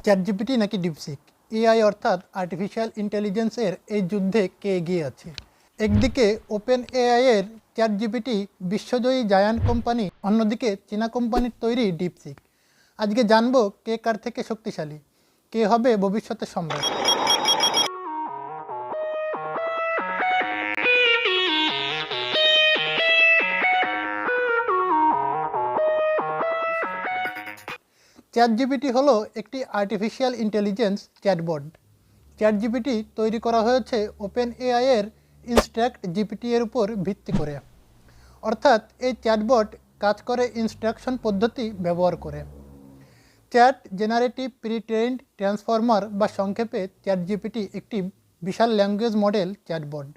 ChatGPT নাকি DeepSeek, AI অর্থাৎ artificial ইন্টেলিজেন্সের এই যুদ্ধে কে এগিয়ে আছে? একদিকে ওপেন এআই এর চ্যাটজিপিটি বিশ্বজয়ী জায়ান্ট কোম্পানি, অন্যদিকে চীনা কোম্পানির তৈরি ডিপসিক। আজকে জানবো কে কার থেকে শক্তিশালী, কে হবে ভবিষ্যতের সম্রাট। চ্যাটজিপিটি হলো একটি আর্টিফিশিয়াল ইন্টেলিজেন্স চ্যাটবট। চ্যাটজিপিটি তৈরি করা হয়েছে ওপেন এআই এর ইনস্ট্রাক্ট জিপিটি এর উপর ভিত্তি করে। অর্থাৎ এই চ্যাটবট কাজ করে ইনস্ট্রাকশন পদ্ধতি ব্যবহার করে। Chat generative pre trend transformer বা সংক্ষেপে চ্যাটজিপিটি একটি বিশাল ল্যাঙ্গুয়েজ মডেল চ্যাটবট।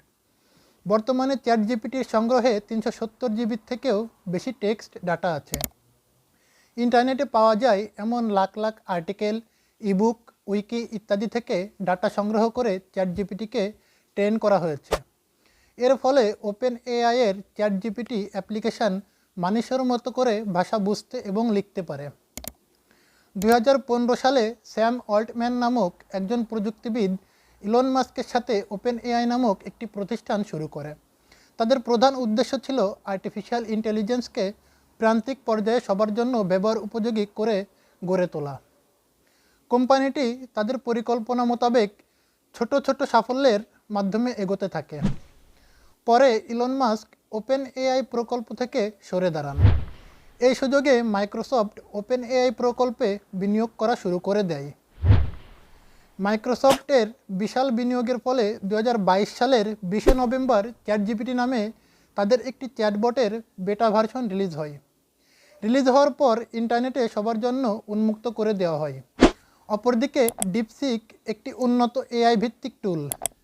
বর্তমানে চ্যাটজিপিটির সংগ্রহে 370 জিবির থেকেও বেশি টেক্সট ডাটা আছে। ইন্টারনেটে পাওয়া যায় এমন lakh lakh article, ebook, wiki ইত্যাদি থেকে ডাটা সংগ্রহ করে চ্যাটজিপিটিকে ট্রেন করা হয়েছে। এর ফলে ওপেন এআই এর চ্যাটজিপিটি অ্যাপ্লিকেশান মানুষের মতো করে ভাষা বুঝতে এবং লিখতে পারে। 2015 সালে স্যাম অল্টম্যান নামক একজন প্রযুক্তিবিদ ইলন মাস্কের সাথে ওপেন এআই নামক একটি প্রতিষ্ঠান শুরু করে। তাদের প্রধান উদ্দেশ্য ছিল আর্টিফিশিয়াল ইন্টেলিজেন্সকে প্রান্তিক পর্যায়ে সবার জন্য ব্যবহার উপযোগী করে গড়ে তোলা। কোম্পানিটি তাদের পরিকল্পনা মোতাবেক ছোট ছোট সাফল্যের মাধ্যমে এগোতে থাকে। পরে ইলন মাস্ক ওপেন এআই প্রকল্প থেকে সরে দাঁড়ান। এই সুযোগে মাইক্রোসফট ওপেন এআই প্রকল্পে বিনিয়োগ করা শুরু করে দেয়। মাইক্রোসফটের বিশাল বিনিয়োগের ফলে 2022 সালের 20 নভেম্বর চ্যাটজিপিটি নামে তাদের একটি চ্যাটবটের বেটা ভার্সন রিলিজ হয়। রিলিজ হওয়ার পর ইন্টারনেটে সবার জন্য উন্মুক্ত করে দেওয়া হয়। অপরদিকে ডিপসিক একটি উন্নত এআই ভিত্তিক টুল,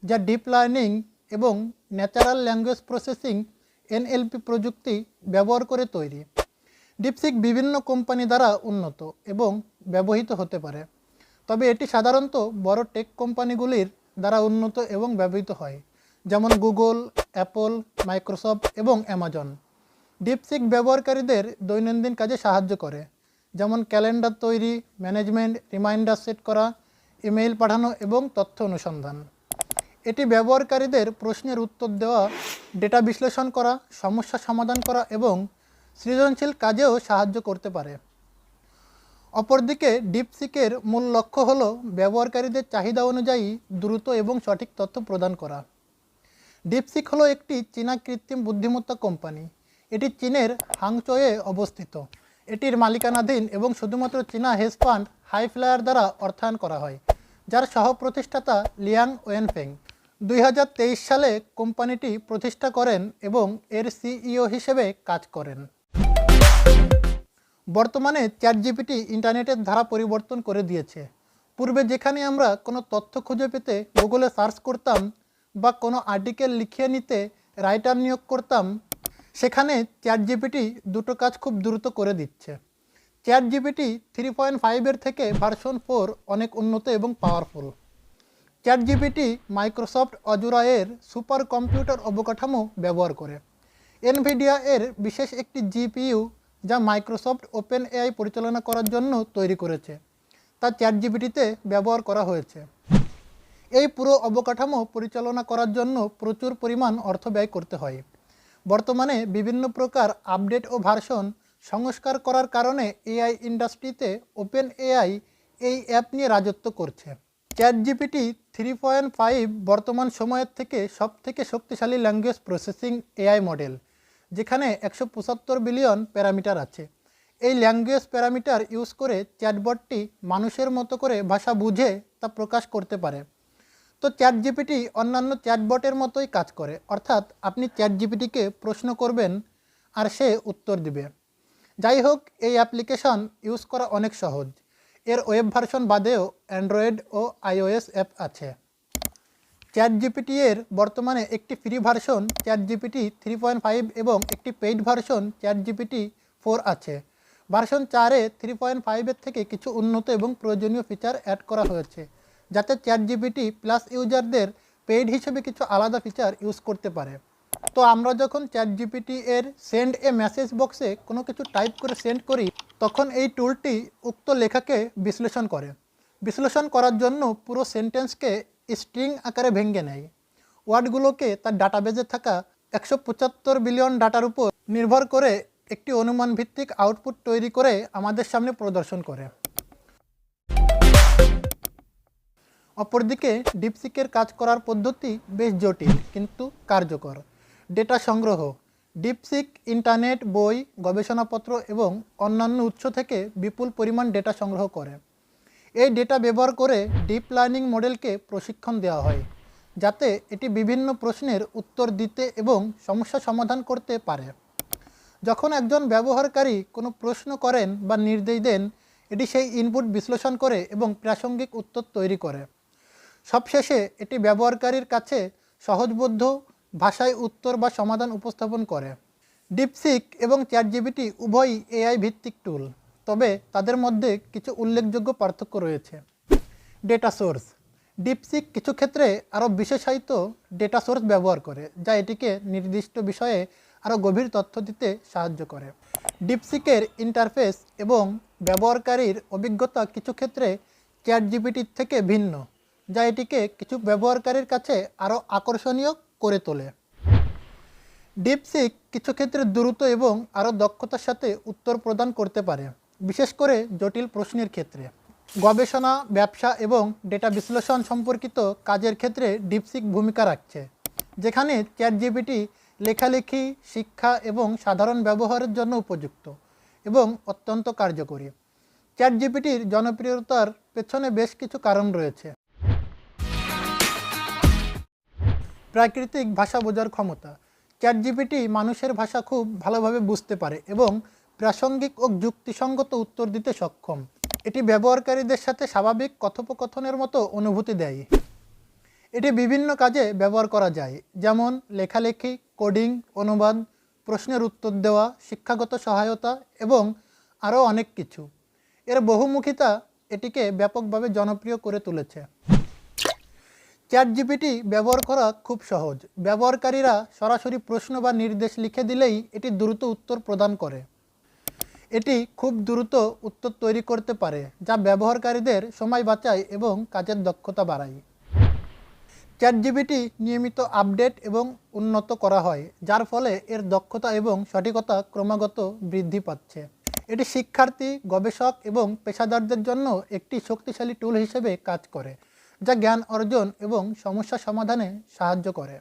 যা ডিপ লার্নিং এবং ন্যাচারাল ল্যাঙ্গুয়েজ প্রসেসিং এনএলপি প্রযুক্তি ব্যবহার করে তৈরি। ডিপসিক বিভিন্ন কোম্পানি দ্বারা উন্নত এবং ব্যবহৃত হতে পারে, তবে এটি সাধারণত বড় টেক কোম্পানিগুলির দ্বারা উন্নত এবং ব্যবহৃত হয়, যেমন গুগল, অ্যাপল, মাইক্রোসফট এবং অ্যামাজন। ডিপসিক ব্যবহারকারীদের দৈনন্দিন কাজে সাহায্য করে, যেমন ক্যালেন্ডার তৈরি, ম্যানেজমেন্ট, রিমাইন্ডার সেট করা, ইমেইল পাঠানো এবং তথ্য অনুসন্ধান। এটি ব্যবহারকারীদের প্রশ্নের উত্তর দেওয়া, ডেটা বিশ্লেষণ করা, সমস্যা সমাধান করা এবং সৃজনশীল কাজেও সাহায্য করতে পারে। অপরদিকে ডিপসিকের মূল লক্ষ্য হল ব্যবহারকারীদের চাহিদা অনুযায়ী দ্রুত এবং সঠিক তথ্য প্রদান করা। ডিপসিক হলো একটি চীনা কৃত্রিম বুদ্ধিমত্তা কোম্পানি। এটি চীনের হাংচোয়ে অবস্থিত। এটির মালিকানাধীন এবং শুধুমাত্র চীনা হেজ ফান্ড হাইফ্লায়ার দ্বারা অর্থায়ন করা হয়, যার সহ প্রতিষ্ঠাতা লিয়াং ওয়েনফেং 2023 সালে কোম্পানিটি প্রতিষ্ঠা করেন এবং এর সিইও হিসেবে কাজ করেন। বর্তমানে চ্যাটজিপিটি ইন্টারনেটের ধারা পরিবর্তন করে দিয়েছে। পূর্বে যেখানে আমরা কোনো তথ্য খুঁজে পেতে গুগলে সার্চ করতাম বা কোনো আর্টিকেল লিখিয়ে নিতে রাইটার নিয়োগ করতাম, সেখানে চ্যাটজিপিটি দুটো কাজ খুব দ্রুত করে দিচ্ছে। চ্যাটজিপিটি 3.5 এর থেকে ভার্সন 4 অনেক উন্নত এবং পাওয়ারফুল। চ্যাটজিপিটি মাইক্রোসফট অজুরা এর সুপার কম্পিউটার অবকাঠামো ব্যবহার করে। এনভিডিয়া এর বিশেষ একটি জিপিইউ, যা মাইক্রোসফট ওপেন এআই পরিচালনা করার জন্য তৈরি করেছে, তা চ্যাটজিপিটিতে ব্যবহার করা হয়েছে। এই পুরো অবকাঠামো পরিচালনা করার জন্য প্রচুর পরিমাণ অর্থ ব্যয় করতে হয়। বর্তমানে বিভিন্ন প্রকার আপডেট ও ভার্সন সংস্কার করার কারণে এআই ইন্ডাস্ট্রিতে ওপেন এআই এই অ্যাপ নিয়ে রাজত্ব করছে। চ্যাটজিপিটি 3.5 বর্তমান সময়ের থেকে সবথেকে শক্তিশালী ল্যাঙ্গুয়েজ প্রসেসিং এআই মডেল, যেখানে 175 বিলিয়ন প্যারামিটার আছে। এই ল্যাঙ্গুয়েজ প্যারামিটার ইউজ করে চ্যাটবটটি মানুষের মতো করে ভাষা বুঝে তা প্রকাশ করতে পারে। তো চ্যাটজিপিটি অন্যান্য চ্যাটবটের মতোই কাজ করে, অর্থাৎ আপনি চ্যাটজিপিটিকে প্রশ্ন করবেন আর সে উত্তর দিবে। যাই হোক, এই অ্যাপ্লিকেশন ইউজ করা অনেক সহজ। এর ওয়েব ভার্সন বাদেও অ্যান্ড্রয়েড ও আইওএস অ্যাপ আছে। চ্যাটজিপিটি এর বর্তমানে একটি ফ্রি ভার্সন চ্যাটজিপিটি 3.5 এবং একটি পেইড ভার্সন চ্যাটজিপিটি 4 আছে। ভার্সন 4-এ 3.5 এর থেকে কিছু উন্নত এবং প্রয়োজনীয় ফিচার অ্যাড করা হয়েছে, যাতে চ্যাটজিপিটি প্লাস ইউজারদের পেইড হিসেবে কিছু আলাদা ফিচার ইউজ করতে পারে। তো আমরা যখন চ্যাটজিপিটি এর সেন্ড এ মেসেজ বক্সে কোনো কিছু টাইপ করে সেন্ড করি, তখন এই টুলটি উক্ত লেখাকে বিশ্লেষণ করে। বিশ্লেষণ করার জন্য পুরো সেন্টেন্সকে স্ট্রিং আকারে ভেঙে নেয়। ওয়ার্ডগুলোকে তার ডাটাবেজে থাকা 175 বিলিয়ন ডাটার উপর নির্ভর করে একটি অনুমান ভিত্তিক আউটপুট তৈরি করে আমাদের সামনে প্রদর্শন করে। অপরদিকে ডিপসিকের কাজ করার পদ্ধতি বেশ জটিল কিন্তু কার্যকর। ডেটা সংগ্রহ। ডিপসিক ইন্টারনেট, বই, গবেষণাপত্র এবং অন্যান্য উৎস থেকে বিপুল পরিমাণ ডেটা সংগ্রহ করে। এই ডেটা ব্যবহার করে ডিপ লার্নিং মডেলকে প্রশিক্ষণ দেওয়া হয় যাতে এটি বিভিন্ন প্রশ্নের উত্তর দিতে এবং সমস্যা সমাধান করতে পারে। যখন একজন ব্যবহারকারী কোনো প্রশ্ন করেন বা নির্দেশ দেন, এটি সেই ইনপুট বিশ্লেষণ করে এবং প্রাসঙ্গিক উত্তর তৈরি করে। সবশেষে এটি ব্যবহারকারীর কাছে সহজবোধ্য ভাষায় উত্তর বা সমাধান উপস্থাপন করে। ডিপসিক এবং চ্যাটজিপিটি উভয়ই এআই ভিত্তিক টুল, তবে তাদের মধ্যে কিছু উল্লেখযোগ্য পার্থক্য রয়েছে। Data source. ডিপসিক কিছু ক্ষেত্রে আরও বিশেষায়িত ডেটা সোর্স ব্যবহার করে যা এটিকে নির্দিষ্ট বিষয়ে আরও গভীর তথ্য দিতে সাহায্য করে। ডিপসিকের ইন্টারফেস এবং ব্যবহারকারীর অভিজ্ঞতা কিছু ক্ষেত্রে চ্যাটজিপিটির থেকে ভিন্ন, যা এটিকে কিছু ব্যবহারকারীর কাছে আরও আকর্ষণীয় করে তোলে। ডিপসিক কিছু ক্ষেত্রে দ্রুত এবং আরও দক্ষতার সাথে উত্তর প্রদান করতে পারে, বিশেষ করে জটিল প্রশ্নের ক্ষেত্রে। গবেষণা, ব্যবসা এবং ডেটা বিশ্লেষণ সম্পর্কিত কাজের ক্ষেত্রে ডিপসিক ভূমিকা রাখছে, যেখানে চ্যাটজিপিটি লেখালেখি, শিক্ষা এবং সাধারণ ব্যবহারের জন্য উপযুক্ত এবং অত্যন্ত কার্যকরী। চ্যাটজিপিটির জনপ্রিয়তার পেছনে বেশ কিছু কারণ রয়েছে। প্রাকৃতিক ভাষা বোঝার ক্ষমতা। চ্যাটজিপিটি মানুষের ভাষা খুব ভালোভাবে বুঝতে পারে এবং প্রাসঙ্গিক ও যুক্তিসঙ্গত উত্তর দিতে সক্ষম। এটি ব্যবহারকারীদের সাথে স্বাভাবিক কথোপকথনের মতো অনুভূতি দেয়। এটি বিভিন্ন কাজে ব্যবহার করা যায়, যেমন লেখালেখি, কোডিং, অনুবাদ, প্রশ্নের উত্তর দেওয়া, শিক্ষাগত সহায়তা এবং আরও অনেক কিছু। এর বহুমুখিতা এটিকে ব্যাপকভাবে জনপ্রিয় করে তুলেছে। চ্যাটজিপিটি ব্যবহার করা খুব সহজ। ব্যবহারকারীরা সরাসরি প্রশ্ন বা নির্দেশ লিখে দিলেই এটি দ্রুত উত্তর প্রদান করে। এটি খুব দ্রুত উত্তর তৈরি করতে পারে, যা ব্যবহারকারীদের সময় বাঁচায় এবং কাজের দক্ষতা বাড়ায়। চ্যাটজিপিটি নিয়মিত আপডেট এবং উন্নত করা হয়, যার ফলে এর দক্ষতা এবং সঠিকতা ক্রমাগত বৃদ্ধি পাচ্ছে। এটি শিক্ষার্থী, গবেষক এবং পেশাদারদের জন্য একটি শক্তিশালী টুল হিসেবে কাজ করে, যা জ্ঞান অর্জন এবং সমস্যা সমাধানে সাহায্য করে।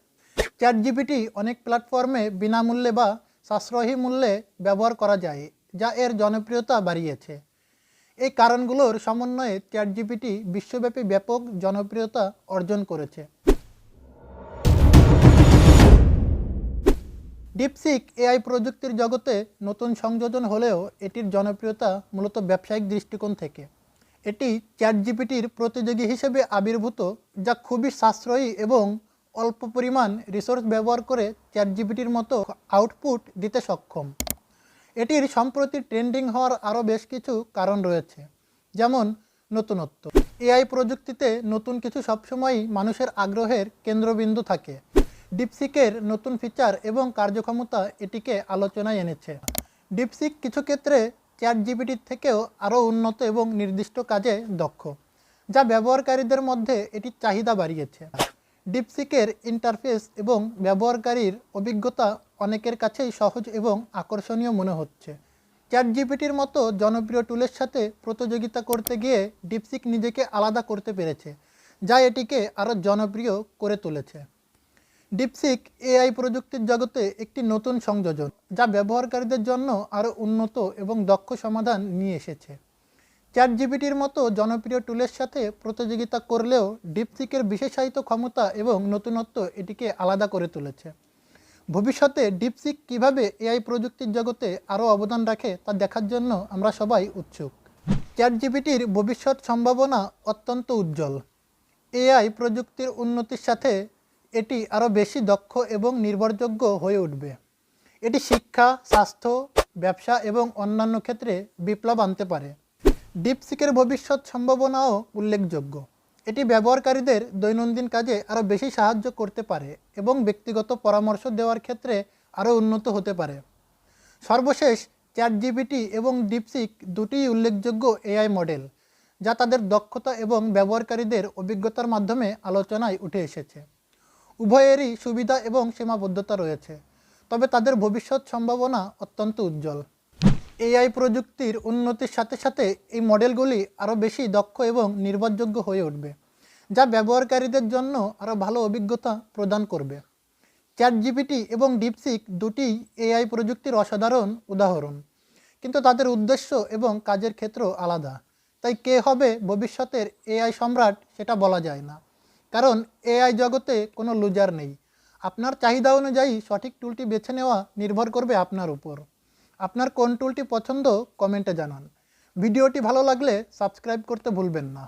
চ্যাটজিপিটি অনেক প্ল্যাটফর্মে বিনামূল্যে বা সাশ্রয়ী মূল্যে ব্যবহার করা যায়, যা এর জনপ্রিয়তা বাড়িয়েছে। এই কারণগুলোর সমন্বয়ে চ্যাটজিপিটি বিশ্বব্যাপী ব্যাপক জনপ্রিয়তা অর্জন করেছে। ডিপসিক এআই প্রযুক্তির জগতে নতুন সংযোজন হলেও এটির জনপ্রিয়তা মূলত ব্যবসায়িক দৃষ্টিকোণ থেকে। এটি চ্যাটজিপিটির প্রতিযোগী হিসেবে আবির্ভূত, যা খুবই সাশ্রয়ী এবং অল্প পরিমাণ রিসোর্স ব্যবহার করে চ্যাটজিপিটির মতো আউটপুট দিতে সক্ষম। এটির সম্প্রতি ট্রেন্ডিং হওয়ার আরও বেশ কিছু কারণ রয়েছে, যেমন নতুনত্ব। এআই প্রযুক্তিতে নতুন কিছু সবসময়ই মানুষের আগ্রহের কেন্দ্রবিন্দু থাকে। ডিপসিকের নতুন ফিচার এবং কার্যক্ষমতা এটিকে আলোচনায় এনেছে। ডিপসিক কিছু ক্ষেত্রে চ্যাটজিপিটির থেকেও আরও উন্নত এবং নির্দিষ্ট কাজে দক্ষ, যা ব্যবহারকারীদের মধ্যে এটির চাহিদা বাড়িয়েছে। ডিপসিকের ইন্টারফেস এবং ব্যবহারকারীর অভিজ্ঞতা অনেকের কাছেই সহজ এবং আকর্ষণীয় মনে হচ্ছে। চ্যাটজিপিটির মতো জনপ্রিয় টুলের সাথে প্রতিযোগিতা করতে গিয়ে ডিপসিক নিজেকে আলাদা করতে পেরেছে, যা এটিকে আরও জনপ্রিয় করে তুলেছে। ডিপসিক এআই প্রযুক্তির জগতে একটি নতুন সংযোজন, যা ব্যবহারকারীদের জন্য আরও উন্নত এবং দক্ষ সমাধান নিয়ে এসেছে। চ্যাটজিপিটির মতো জনপ্রিয় টুলের সাথে প্রতিযোগিতা করলেও ডিপসিকের বিশেষায়িত ক্ষমতা এবং নতুনত্ব এটিকে আলাদা করে তুলেছে। ভবিষ্যতে ডিপসিক কীভাবে এআই প্রযুক্তির জগতে আরও অবদান রাখে তা দেখার জন্য আমরা সবাই উৎসুক। চ্যাটজিপিটির ভবিষ্যৎ সম্ভাবনা অত্যন্ত উজ্জ্বল। এআই প্রযুক্তির উন্নতির সাথে এটি আরও বেশি দক্ষ এবং নির্ভরযোগ্য হয়ে উঠবে। এটি শিক্ষা, স্বাস্থ্য, ব্যবসা এবং অন্যান্য ক্ষেত্রে বিপ্লব আনতে পারে। ডিপসিকের ভবিষ্যৎ সম্ভাবনাও উল্লেখযোগ্য। এটি ব্যবহারকারীদের দৈনন্দিন কাজে আরও বেশি সাহায্য করতে পারে এবং ব্যক্তিগত পরামর্শ দেওয়ার ক্ষেত্রে আরও উন্নত হতে পারে। সর্বশেষ, চ্যাটজিপিটি এবং ডিপসিক দুটিই উল্লেখযোগ্য এআই মডেল, যা তাদের দক্ষতা এবং ব্যবহারকারীদের অভিজ্ঞতার মাধ্যমে আলোচনায় উঠে এসেছে। উভয়েরই সুবিধা এবং সীমাবদ্ধতা রয়েছে, তবে তাদের ভবিষ্যৎ সম্ভাবনা অত্যন্ত উজ্জ্বল। এআই প্রযুক্তির উন্নতির সাথে সাথে এই মডেলগুলি আরও বেশি দক্ষ এবং নির্ভরযোগ্য হয়ে উঠবে, যা ব্যবহারকারীদের জন্য আরও ভালো অভিজ্ঞতা প্রদান করবে। চ্যাটজিপিটি এবং ডিপসিক দুটিই এআই প্রযুক্তির অসাধারণ উদাহরণ, কিন্তু তাদের উদ্দেশ্য এবং কাজের ক্ষেত্র আলাদা। তাই কে হবে ভবিষ্যতের এআই সম্রাট সেটা বলা যায় না, কারণ এআই জগতে কোনো লুজার নেই। আপনার চাহিদা অনুযায়ী সঠিক টুলটি বেছে নেওয়া নির্ভর করবে আপনার উপর। আপনার কোন টুলটি পছন্দ কমেন্টে জানান। ভিডিওটি ভালো লাগলে সাবস্ক্রাইব করতে ভুলবেন না।